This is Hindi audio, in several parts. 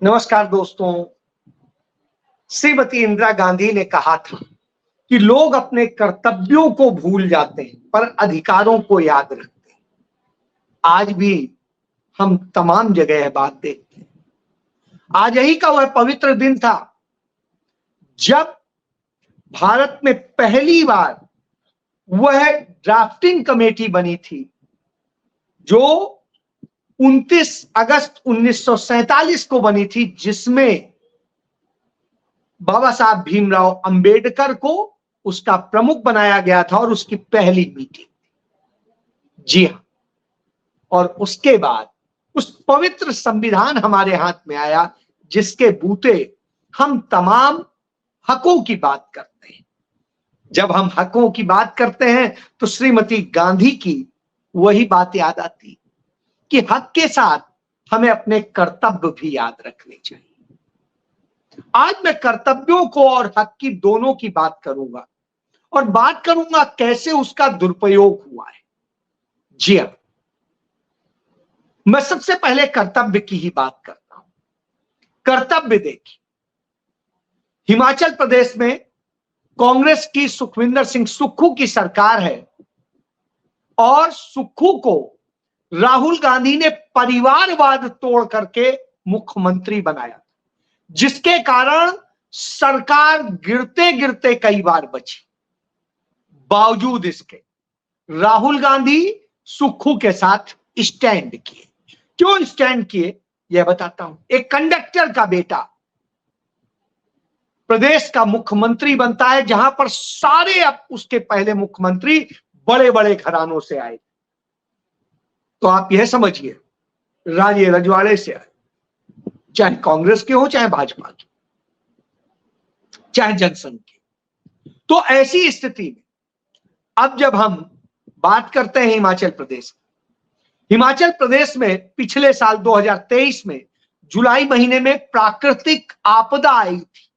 नमस्कार दोस्तों। श्रीमती इंदिरा गांधी ने कहा था कि लोग अपने कर्तव्यों को भूल जाते हैं पर अधिकारों को याद रखते हैं। आज भी हम तमाम जगह यह बात देखते हैं। आज यही का वह पवित्र दिन था जब भारत में पहली बार वह ड्राफ्टिंग कमेटी बनी थी जो 29 अगस्त 1947 को बनी थी, जिसमें बाबा साहब भीमराव अंबेडकर को उसका प्रमुख बनाया गया था और उसकी पहली मीटिंग। जी हां, और उसके बाद उस पवित्र संविधान हमारे हाथ में आया जिसके बूते हम तमाम हकों की बात करते हैं। जब हम हकों की बात करते हैं तो श्रीमती गांधी की वही बात याद आती कि हक के साथ हमें अपने कर्तव्य भी याद रखने चाहिए। आज मैं कर्तव्यों को और हक की दोनों की बात करूंगा और बात करूंगा कैसे उसका दुरुपयोग हुआ है। जी हां, मैं सबसे पहले कर्तव्य की ही बात करता हूं। कर्तव्य देखिए, हिमाचल प्रदेश में कांग्रेस की सुखविंदर सिंह सुक्खू की सरकार है और सुक्खू को राहुल गांधी ने परिवारवाद तोड़ करके मुख्यमंत्री बनाया, जिसके कारण सरकार गिरते गिरते कई बार बची। बावजूद इसके राहुल गांधी सुक्खू के साथ स्टैंड किए। क्यों स्टैंड किए यह बताता हूं। एक कंडक्टर का बेटा प्रदेश का मुख्यमंत्री बनता है, जहां पर सारे अब उसके पहले मुख्यमंत्री बड़े बड़े घरानों से आए। तो आप यह समझिए, राजे रजवाड़े से आए, चाहे कांग्रेस के हो, चाहे भाजपा के, चाहे जनसंघ के। तो ऐसी स्थिति में अब जब हम बात करते हैं हिमाचल प्रदेश में पिछले साल 2023 में जुलाई महीने में प्राकृतिक आपदा आई थी।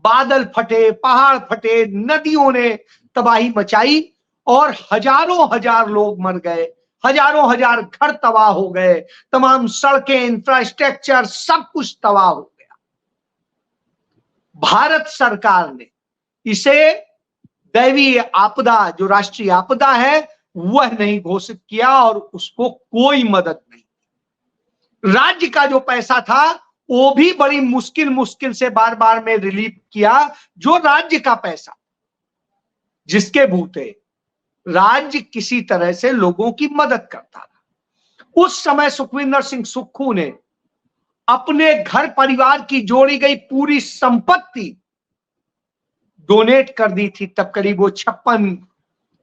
बादल फटे, पहाड़ फटे, नदियों ने तबाही मचाई और हजारों हजार लोग मर गए, हजारों हजार घर तबाह हो गए, तमाम सड़कें, इंफ्रास्ट्रक्चर सब कुछ तबाह हो गया। भारत सरकार ने इसे दैवीय आपदा, जो राष्ट्रीय आपदा है, वह नहीं घोषित किया और उसको कोई मदद नहीं। राज्य का जो पैसा था वो भी बड़ी मुश्किल से बार बार में रिलीफ किया, जो राज्य का पैसा, जिसके बूते राज्य किसी तरह से लोगों की मदद करता था। उस समय सुखविंदर सिंह सुक्खू ने अपने घर परिवार की जोड़ी गई पूरी संपत्ति डोनेट कर दी थी। तब करीब वो 56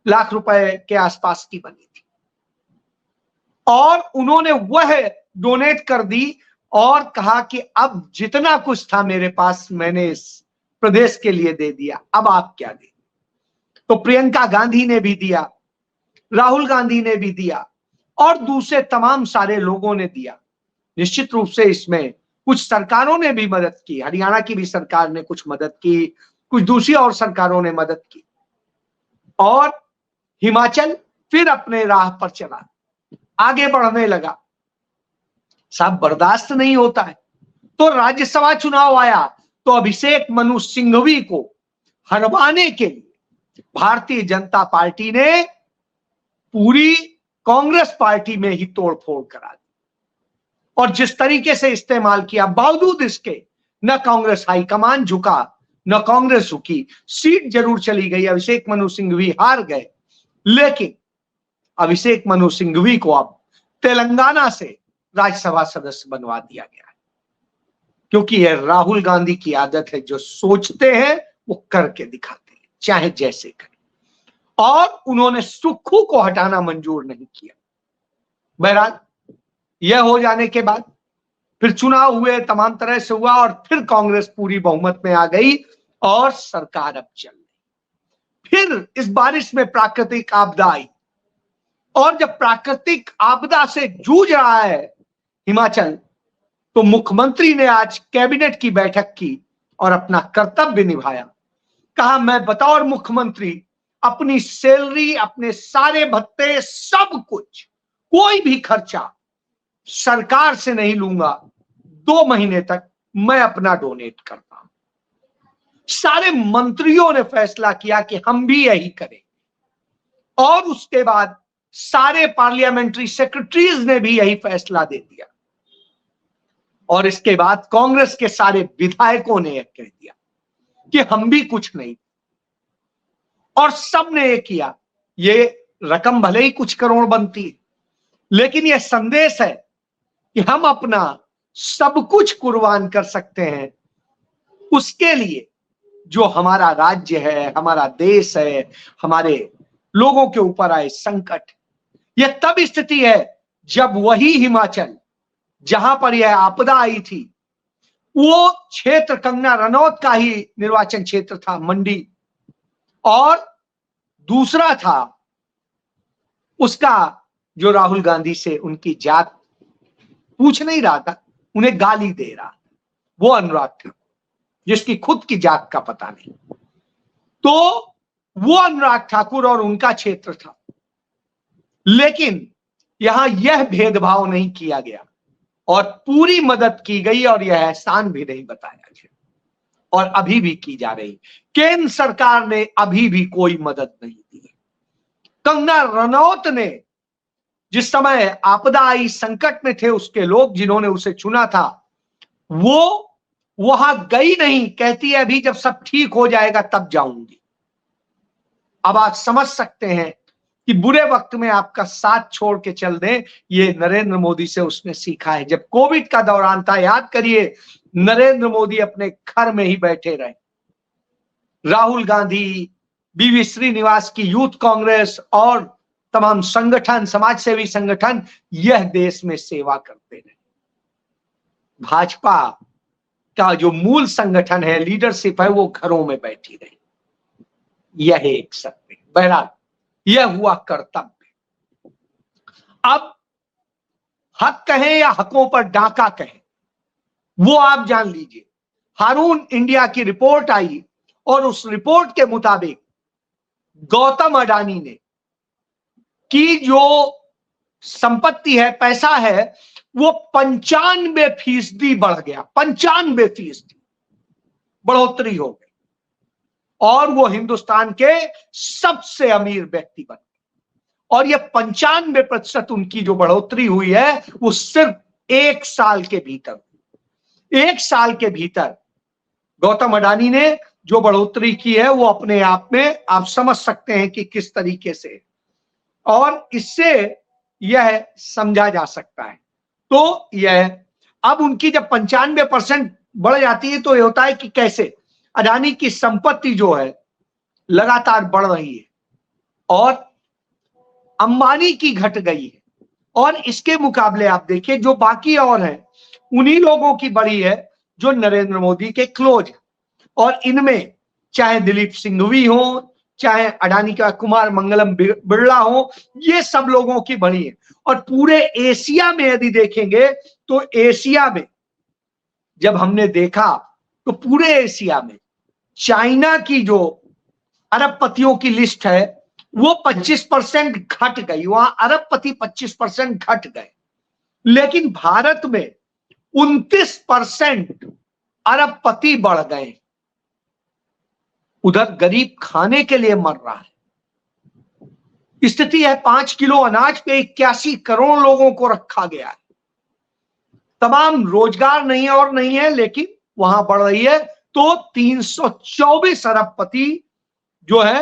लाख रुपए के आसपास की बनी थी और उन्होंने वह डोनेट कर दी और कहा कि अब जितना कुछ था मेरे पास मैंने इस प्रदेश के लिए दे दिया, अब आप क्या दें। तो प्रियंका गांधी ने भी दिया, राहुल गांधी ने भी दिया और दूसरे तमाम सारे लोगों ने दिया। निश्चित रूप से इसमें कुछ सरकारों ने भी मदद की, हरियाणा की भी सरकार ने कुछ मदद की, कुछ दूसरी और सरकारों ने मदद की और हिमाचल फिर अपने राह पर चला, आगे बढ़ने लगा। साहब बर्दाश्त नहीं होता है तो राज्यसभा चुनाव आया तो अभिषेक मनु सिंघवी को हरवाने के लिए भारतीय जनता पार्टी ने पूरी कांग्रेस पार्टी में ही तोड़फोड़ करा दी और जिस तरीके से इस्तेमाल किया, बावजूद इसके न कांग्रेस हाईकमान झुका, न कांग्रेस झुकी। सीट जरूर चली गई, अभिषेक मनु सिंघवी हार गए, लेकिन अभिषेक मनु सिंघवी को अब तेलंगाना से राज्यसभा सदस्य बनवा दिया गया है, क्योंकि यह राहुल गांधी की आदत है, जो सोचते हैं वो करके दिखाते हैं, चाहे जैसे करें। और उन्होंने सुक्खू को हटाना मंजूर नहीं किया। बहरहाल यह हो जाने के बाद फिर चुनाव हुए, तमाम तरह से हुआ और फिर कांग्रेस पूरी बहुमत में आ गई और सरकार अब चल रही। फिर इस बारिश में प्राकृतिक आपदा आई और जब प्राकृतिक आपदा से जूझ रहा है हिमाचल, तो मुख्यमंत्री ने आज कैबिनेट की बैठक की और अपना कर्तव्य निभाया। कहा मैं बतौर मुख्यमंत्री अपनी सैलरी, अपने सारे भत्ते, सब कुछ, कोई भी खर्चा सरकार से नहीं लूंगा। 2 महीने तक मैं अपना डोनेट करता हूं। सारे मंत्रियों ने फैसला किया कि हम भी यही करें, और उसके बाद सारे पार्लियामेंट्री सेक्रेटरीज ने भी यही फैसला दे दिया, और इसके बाद कांग्रेस के सारे विधायकों ने यह कह दिया कि हम भी कुछ नहीं, और सब ने ये किया। ये रकम भले ही कुछ करोड़ बनती है, लेकिन यह संदेश है कि हम अपना सब कुछ कुर्बान कर सकते हैं उसके लिए जो हमारा राज्य है, हमारा देश है, हमारे लोगों के ऊपर आए संकट। यह तब स्थिति है जब वही हिमाचल जहां पर यह आपदा आई थी, वो क्षेत्र कंगना रनौत का ही निर्वाचन क्षेत्र था, मंडी, और दूसरा था उसका जो राहुल गांधी से उनकी जात पूछ नहीं रहा था, उन्हें गाली दे रहा था, वो अनुराग ठाकुर, जिसकी खुद की जात का पता नहीं। तो वो अनुराग ठाकुर और उनका क्षेत्र था, लेकिन यहां यह भेदभाव नहीं किया गया और पूरी मदद की गई, और यह एहसान भी नहीं बताया गया, और अभी भी की जा रही। केंद्र सरकार ने अभी भी कोई मदद नहीं दी। कंगना रनौत ने जिस समय आपदा आई, संकट में थे उसके लोग जिन्होंने उसे चुना था, वो वहां गई नहीं, कहती है अभी जब सब ठीक हो जाएगा तब जाऊंगी। अब आप समझ सकते हैं कि बुरे वक्त में आपका साथ छोड़ के चल दें, ये नरेंद्र मोदी से उसने सीखा है। जब कोविड का दौरान था, याद करिए, नरेंद्र मोदी अपने घर में ही बैठे रहे। राहुल गांधी, बीवी श्रीनिवास की यूथ कांग्रेस और तमाम संगठन, समाज सेवी संगठन यह देश में सेवा करते रहे। भाजपा का जो मूल संगठन है, लीडरशिप है, वो घरों में बैठी रही। यह एक सत्य। बहरहाल यह हुआ कर्तव्य। अब हक कहें या हकों पर डाका कहें, वो आप जान लीजिए। हारून इंडिया की रिपोर्ट आई, और उस रिपोर्ट के मुताबिक गौतम अडानी ने की जो संपत्ति है, पैसा है, वो 95% बढ़ गया। 95% बढ़ोतरी हो गई, और वो हिंदुस्तान के सबसे अमीर व्यक्ति बन गए। और ये 95% उनकी जो बढ़ोतरी हुई है, वो सिर्फ 1 साल के भीतर। 1 साल के भीतर गौतम अडानी ने जो बढ़ोतरी की है, वो अपने आप में आप समझ सकते हैं कि किस तरीके से, और इससे यह समझा जा सकता है। तो यह अब उनकी जब 95% बढ़ जाती है, तो यह होता है कि कैसे अडानी की संपत्ति जो है लगातार बढ़ रही है, और अंबानी की घट गई है। और इसके मुकाबले आप देखिए जो बाकी और हैं, उन्हीं लोगों की बढ़ी है जो नरेंद्र मोदी के क्लोज है। और इनमें चाहे दिलीप सिंघवी हो, चाहे अडानी का कुमार मंगलम बिरला हो, ये सब लोगों की बढ़ी है। और पूरे एशिया में यदि देखेंगे, तो एशिया में जब हमने देखा, तो पूरे एशिया में चाइना की जो अरबपतियों की लिस्ट है, वो 25% घट गई। वहां अरबपति 25% घट गए, लेकिन भारत में 29% अरबपति बढ़ गए। उधर गरीब खाने के लिए मर रहा है। स्थिति है 5 किलो अनाज पे 81 करोड़ लोगों को रखा गया है। तमाम रोजगार नहीं है और नहीं है, लेकिन वहां बढ़ रही है। तो 324 अरबपति जो है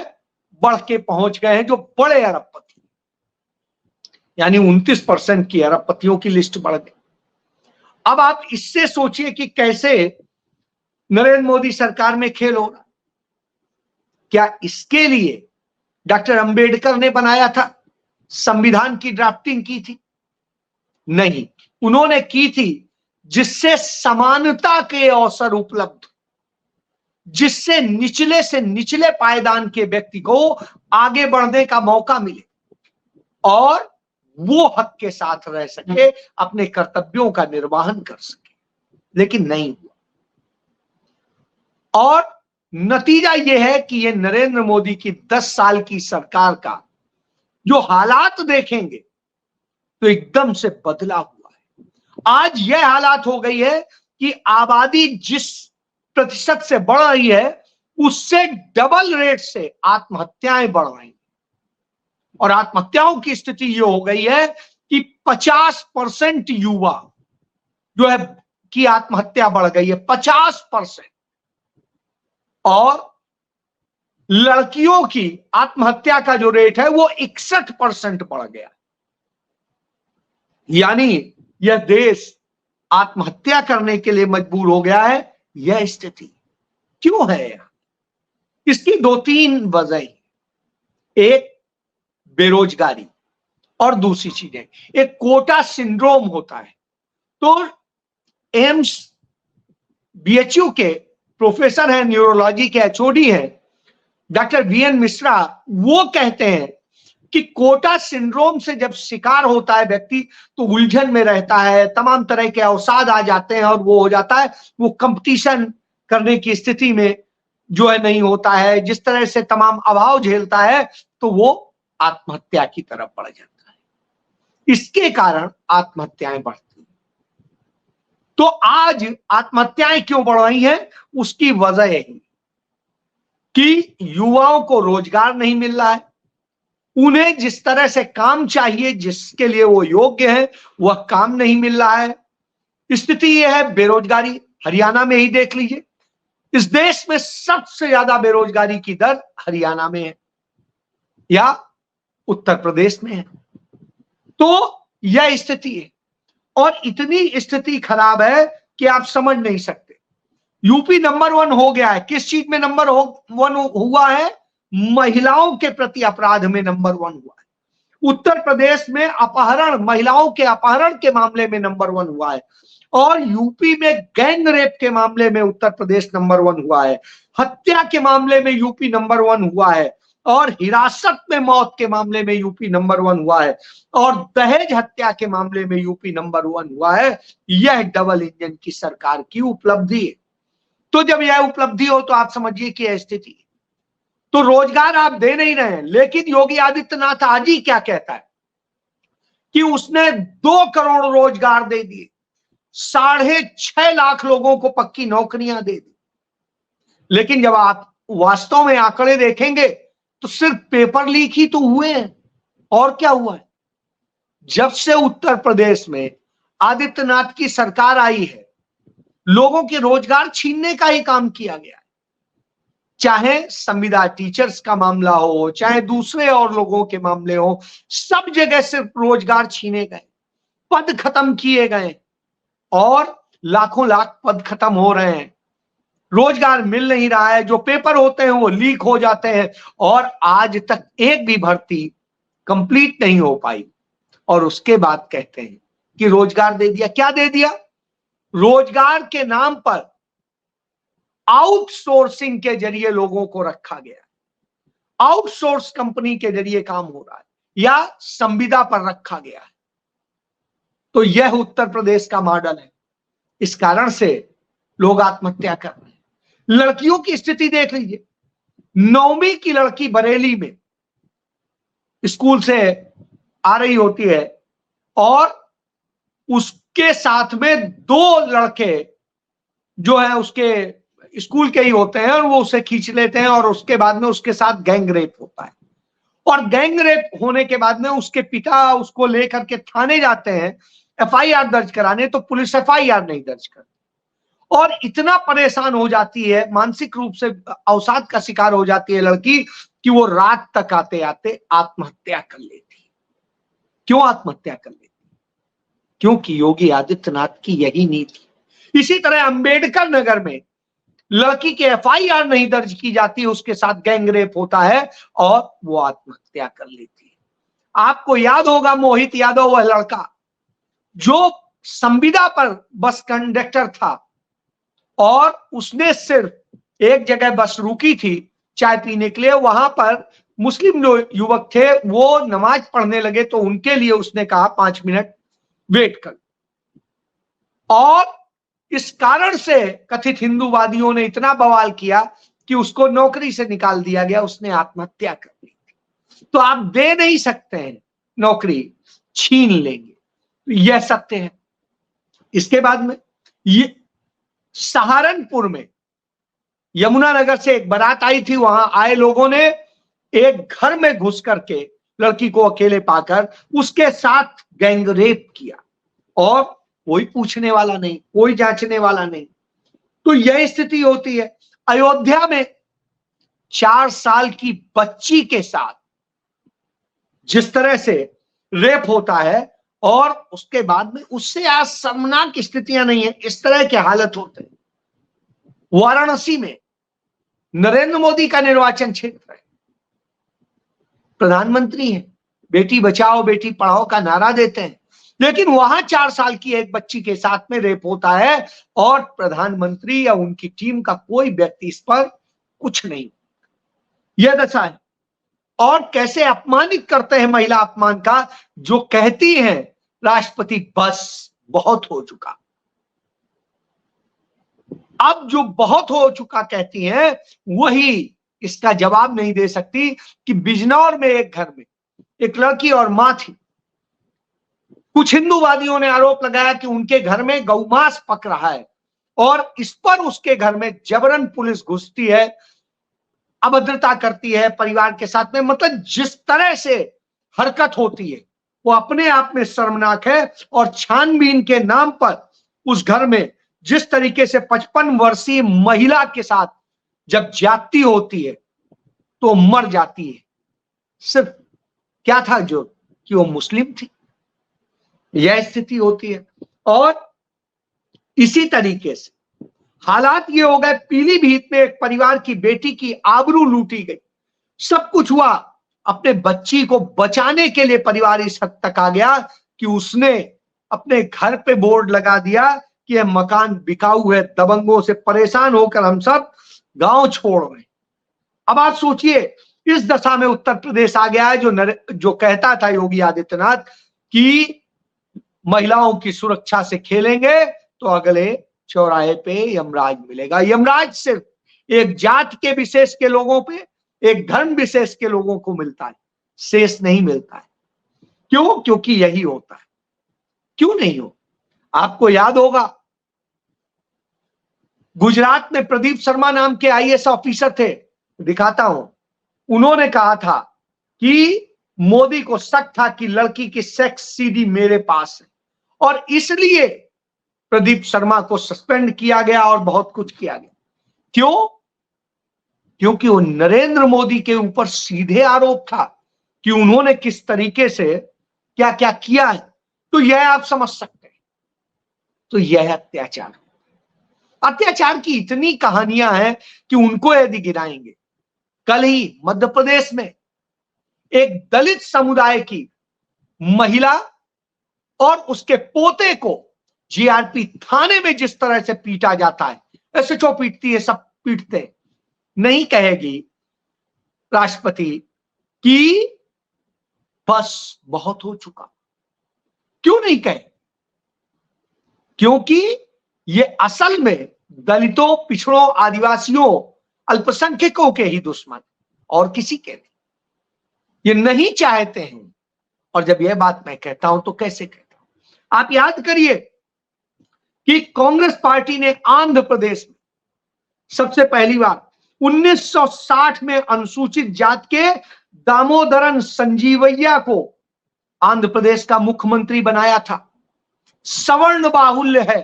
बढ़ के पहुंच गए हैं, जो बड़े अरबपति, यानी 29% की अरबपतियों की लिस्ट बढ़ गई। अब आप इससे सोचिए कि कैसे नरेंद्र मोदी सरकार में खेल हो रहा। क्या इसके लिए डॉक्टर अंबेडकर ने बनाया था, संविधान की ड्राफ्टिंग की थी? नहीं, उन्होंने की थी जिससे समानता के अवसर उपलब्ध, जिससे निचले से निचले पायदान के व्यक्ति को आगे बढ़ने का मौका मिले और वो हक के साथ रह सके, अपने कर्तव्यों का निर्वहन कर सके। लेकिन नहीं हुआ, और नतीजा यह है कि ये नरेंद्र मोदी की 10 साल की सरकार का जो हालात देखेंगे तो एकदम से बदला हुआ है। आज यह हालात हो गई है कि आबादी जिस प्रतिशत से बढ़ रही है उससे डबल रेट से आत्महत्याएं बढ़ रही हैं। और आत्महत्याओं की स्थिति ये हो गई है कि 50% युवा जो है की आत्महत्या बढ़ गई है, 50%। और लड़कियों की आत्महत्या का जो रेट है वो 61% बढ़ गया। यानी यह देश आत्महत्या करने के लिए मजबूर हो गया है। यह स्थिति क्यों है? इसकी 2-3 वजह। एक बेरोजगारी और दूसरी चीजें, एक कोटा सिंड्रोम होता है। तो एम्स बीएचयू के प्रोफेसर हैं, न्यूरोलॉजी के एचओडी हैं डॉक्टर वीएन मिश्रा, वो कहते हैं कि कोटा सिंड्रोम से जब शिकार होता है व्यक्ति तो उलझन में रहता है, तमाम तरह के अवसाद आ जाते हैं और वो हो जाता है, वो कंपटीशन करने की स्थिति में जो है नहीं होता है, जिस तरह से तमाम अभाव झेलता है तो वो आत्महत्या की तरफ बढ़ जाता है। इसके कारण आत्महत्याएं बढ़ती हैं। तो आज आत्महत्याएं क्यों बढ़ रही हैं? उसकी वजह यही कि युवाओं को रोजगार नहीं मिल रहा है, उन्हें जिस तरह से काम चाहिए, जिसके लिए वो योग्य है, वह काम नहीं मिल रहा है। स्थिति यह है, बेरोजगारी हरियाणा में ही देख लीजिए, इस देश में सबसे ज्यादा बेरोजगारी की दर हरियाणा में है या उत्तर प्रदेश में है। तो यह स्थिति है और इतनी स्थिति खराब है कि आप समझ नहीं सकते। यूपी नंबर 1 हो गया है। किस चीज में नंबर 1 हुआ है? महिलाओं के प्रति अपराध में नंबर 1 हुआ है। उत्तर प्रदेश में अपहरण, महिलाओं के अपहरण के मामले में नंबर 1 हुआ है। और यूपी में गैंग रेप के मामले में उत्तर प्रदेश नंबर 1 हुआ है। हत्या के मामले में यूपी नंबर 1 हुआ है। और हिरासत में मौत के मामले में यूपी नंबर 1 हुआ है। और दहेज हत्या के मामले में यूपी नंबर 1 हुआ है। यह डबल इंजन की सरकार की उपलब्धि है। तो जब यह उपलब्धि हो तो आप समझिए कि यह स्थिति है। तो रोजगार आप दे नहीं रहे हैं, लेकिन योगी आदित्यनाथ आज ही क्या कहता है कि उसने 2 करोड़ रोजगार दे दिए, 6.5 लाख लोगों को पक्की नौकरियां दे दी। लेकिन जब आप वास्तव में आंकड़े देखेंगे तो सिर्फ पेपर लीक ही तो हुए हैं। और क्या हुआ है? जब से उत्तर प्रदेश में आदित्यनाथ की सरकार आई है, लोगों के रोजगार छीनने का ही काम किया गया है। चाहे संविदा टीचर्स का मामला हो, चाहे दूसरे और लोगों के मामले हो, सब जगह सिर्फ रोजगार छीने गए, पद खत्म किए गए और लाखों लाख पद खत्म हो रहे हैं। रोजगार मिल नहीं रहा है, जो पेपर होते हैं वो लीक हो जाते हैं और आज तक एक भी भर्ती कंप्लीट नहीं हो पाई। और उसके बाद कहते हैं कि रोजगार दे दिया। क्या दे दिया? रोजगार के नाम पर आउटसोर्सिंग के जरिए लोगों को रखा गया, आउटसोर्स कंपनी के जरिए काम हो रहा है या संविदा पर रखा गया है। तो यह उत्तर प्रदेश का मॉडल है। इस कारण से लोग आत्महत्या कर रहे हैं। लड़कियों की स्थिति देख लीजिए। 9वीं की लड़की बरेली में स्कूल से आ रही होती है और उसके साथ में 2 लड़के जो है उसके स्कूल के ही होते हैं और वो उसे खींच लेते हैं और उसके बाद में उसके साथ गैंग रेप होता है। और गैंग रेप होने के बाद में उसके पिता उसको लेकर के थाने जाते हैं एफआईआर दर्ज कराने, तो पुलिस एफआईआर नहीं दर्ज करती और इतना परेशान हो जाती है, मानसिक रूप से अवसाद का शिकार हो जाती है लड़की कि वो रात तक आते आते आत्महत्या कर लेती है। क्यों आत्महत्या कर लेती? क्योंकि योगी आदित्यनाथ की यही नीति। इसी तरह अंबेडकर नगर में लड़की के एफआईआर नहीं दर्ज की जाती, उसके साथ गैंग रेप होता है और वो आत्महत्या कर लेती है। आपको याद होगा मोहित यादव, वह लड़का जो संविदा पर बस कंडक्टर था और उसने सिर्फ एक जगह बस रुकी थी चाय पीने के लिए, वहां पर मुस्लिम युवक थे, वो नमाज पढ़ने लगे तो उनके लिए उसने कहा 5 मिनट वेट कर। और इस कारण से कथित हिंदूवादियों ने इतना बवाल किया कि उसको नौकरी से निकाल दिया गया, उसने आत्महत्या कर ली। तो आप दे नहीं सकते हैं नौकरी, छीन लेंगे, यह सत्य है। इसके बाद में ये सहारनपुर में यमुनानगर से एक बारात आई थी, वहां आए लोगों ने एक घर में घुस करके लड़की को अकेले पाकर उसके साथ गैंगरेप किया और कोई पूछने वाला नहीं, कोई जांचने वाला नहीं। तो यह स्थिति होती है। अयोध्या में 4 साल की बच्ची के साथ जिस तरह से रेप होता है और उसके बाद में उससे आज शर्मनाक स्थितियां नहीं है, इस तरह के हालत होते हैं। वाराणसी में नरेंद्र मोदी का निर्वाचन क्षेत्र है, प्रधानमंत्री हैं, बेटी बचाओ बेटी पढ़ाओ का नारा देते हैं, लेकिन वहां 4 साल की एक बच्ची के साथ में रेप होता है और प्रधानमंत्री या उनकी टीम का कोई व्यक्ति इस पर कुछ नहीं। यह दशा है। और कैसे अपमानित करते हैं महिला अपमान का, जो कहती हैं राष्ट्रपति बस बहुत हो चुका। अब जो बहुत हो चुका कहती हैं वही इसका जवाब नहीं दे सकती कि बिजनौर में एक घर में एक लड़की और मां थी। कुछ हिंदूवादियों ने आरोप लगाया कि उनके घर में गौमांस पक रहा है और इस पर उसके घर में जबरन पुलिस घुसती है, अभद्रता करती है परिवार के साथ में। मतलब जिस तरह से हरकत होती है वो अपने आप में शर्मनाक है। और छानबीन के नाम पर उस घर में जिस तरीके से 55 वर्षीय महिला के साथ जब ज्यादती होती है तो मर जाती है। सिर्फ क्या था जो कि वो मुस्लिम थी, यह स्थिति होती है। और इसी तरीके से हालात ये हो गए, पीलीभीत में एक परिवार की बेटी की आबरू लूटी गई, सब कुछ हुआ, अपने बच्ची को बचाने के लिए परिवार इस हद तक आ गया कि उसने अपने घर पे बोर्ड लगा दिया कि यह मकान बिकाऊ है, दबंगों से परेशान होकर हम सब गांव छोड़ रहे हैं। अब आप सोचिए इस दशा में उत्तर प्रदेश आ गया है, जो कहता था योगी आदित्यनाथ कि महिलाओं की सुरक्षा से खेलेंगे तो अगले चौराहे पे यमराज मिलेगा। यमराज सिर्फ एक जात के विशेष के लोगों पे, एक धर्म विशेष के लोगों को मिलता है, शेष नहीं मिलता है। क्यों? क्योंकि यही होता है। क्यों नहीं हो? आपको याद होगा गुजरात में प्रदीप शर्मा नाम के आईएएस ऑफिसर थे, दिखाता हूं, उन्होंने कहा था कि मोदी को शक था कि लड़की की सेक्स सीडी मेरे पास है और इसलिए प्रदीप शर्मा को सस्पेंड किया गया और बहुत कुछ किया गया। क्यों? क्योंकि वो नरेंद्र मोदी के ऊपर सीधे आरोप था कि उन्होंने किस तरीके से क्या क्या किया है। तो यह आप समझ सकते हैं। तो यह अत्याचार, अत्याचार की इतनी कहानियां हैं कि उनको यदि गिराएंगे। कल ही मध्य प्रदेश में एक दलित समुदाय की महिला और उसके पोते को जीआरपी थाने में जिस तरह से पीटा जाता है, एसएचओ पीटती है, सब पीटते हैं। नहीं कहेगी राष्ट्रपति कि बस बहुत हो चुका। क्यों नहीं कहे? क्योंकि ये असल में दलितों, पिछड़ों, आदिवासियों, अल्पसंख्यकों के ही दुश्मन और किसी के नहीं। ये नहीं चाहते हैं। और जब यह बात मैं कहता हूं तो कैसे कहता हूं? आप याद करिए कि कांग्रेस पार्टी ने आंध्र प्रदेश में सबसे पहली बार 1960 में अनुसूचित जात के दामोदरन संजीवैया को आंध्र प्रदेश का मुख्यमंत्री बनाया था। सवर्ण बाहुल्य है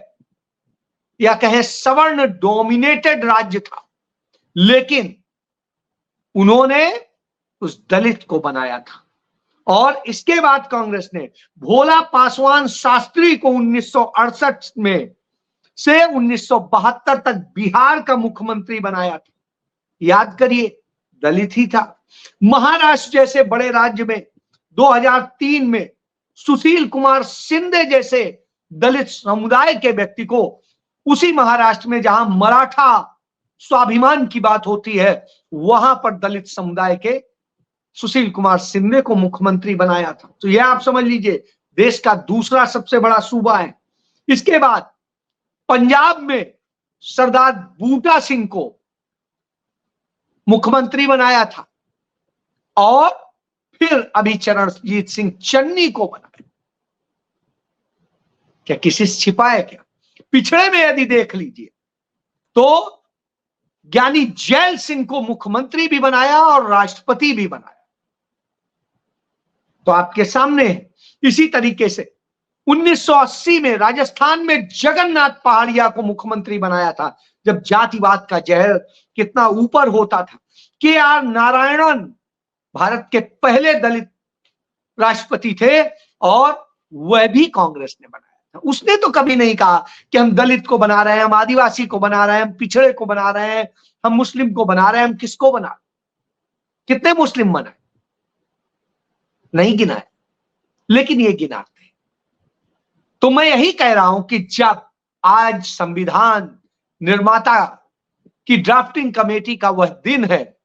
या कहें सवर्ण डोमिनेटेड राज्य था, लेकिन उन्होंने उस दलित को बनाया था। और इसके बाद कांग्रेस ने भोला पासवान शास्त्री को 1968 में से 1972 तक बिहार का मुख्यमंत्री बनाया था। याद करिए, दलित ही था। महाराष्ट्र जैसे बड़े राज्य में 2003 में सुशील कुमार शिंदे जैसे दलित समुदाय के व्यक्ति को, उसी महाराष्ट्र में जहां मराठा स्वाभिमान की बात होती है, वहां पर दलित समुदाय के सुशील कुमार शिंदे को मुख्यमंत्री बनाया था। तो यह आप समझ लीजिए देश का दूसरा सबसे बड़ा सूबा है। इसके बाद पंजाब में सरदार बूटा सिंह को मुख्यमंत्री बनाया था और फिर अभी चरणजीत सिंह चन्नी को बनाया। क्या किसी से छिपा है क्या? पिछड़े में यदि देख लीजिए तो ज्ञानी जैल सिंह को मुख्यमंत्री भी बनाया और राष्ट्रपति भी बनाया। तो आपके सामने इसी तरीके से 1980 में राजस्थान में जगन्नाथ पहाड़िया को मुख्यमंत्री बनाया था, जब जातिवाद का जहर कितना ऊपर होता था। के.आर. नारायणन भारत के पहले दलित राष्ट्रपति थे और वह भी कांग्रेस ने बनाया था। उसने तो कभी नहीं कहा कि हम दलित को बना रहे हैं, हम आदिवासी को बना रहे हैं, हम पिछड़े को बना रहे हैं, हम मुस्लिम को बना रहे हैं। हम किसको बना रहे? कितने मुस्लिम बनाए? नहीं गिनाए, लेकिन ये गिनाते। तो मैं यही कह रहा हूं कि जब आज संविधान निर्माता की ड्राफ्टिंग कमेटी का वह दिन है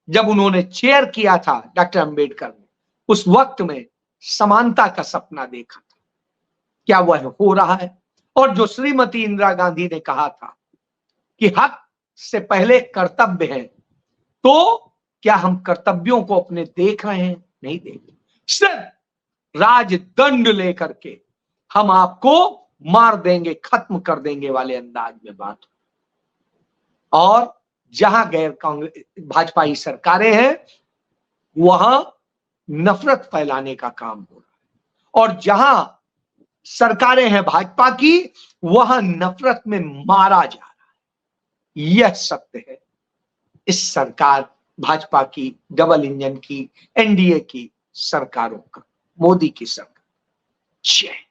जब उन्होंने चेयर किया था डॉक्टर अंबेडकर ने, उस वक्त में समानता का सपना देखा था। क्या वह हो रहा है? और जो श्रीमती इंदिरा गांधी ने कहा था कि हक से पहले कर्तव्य है, तो क्या हम कर्तव्यों को अपने देख रहे हैं? नहीं देख रहे। सिर्फ राजदंड लेकर के हम आपको मार देंगे, खत्म कर देंगे वाले अंदाज में बात। और जहां गैर कांग्रेस भाजपाई सरकारें हैं वहां नफरत फैलाने का काम हो रहा है, और जहां सरकारें हैं भाजपा की वहां नफरत में मारा जा रहा है। यह सत्य है इस सरकार भाजपा की, डबल इंजन की, एनडीए की सरकारों का, मोदी की सरकार। जय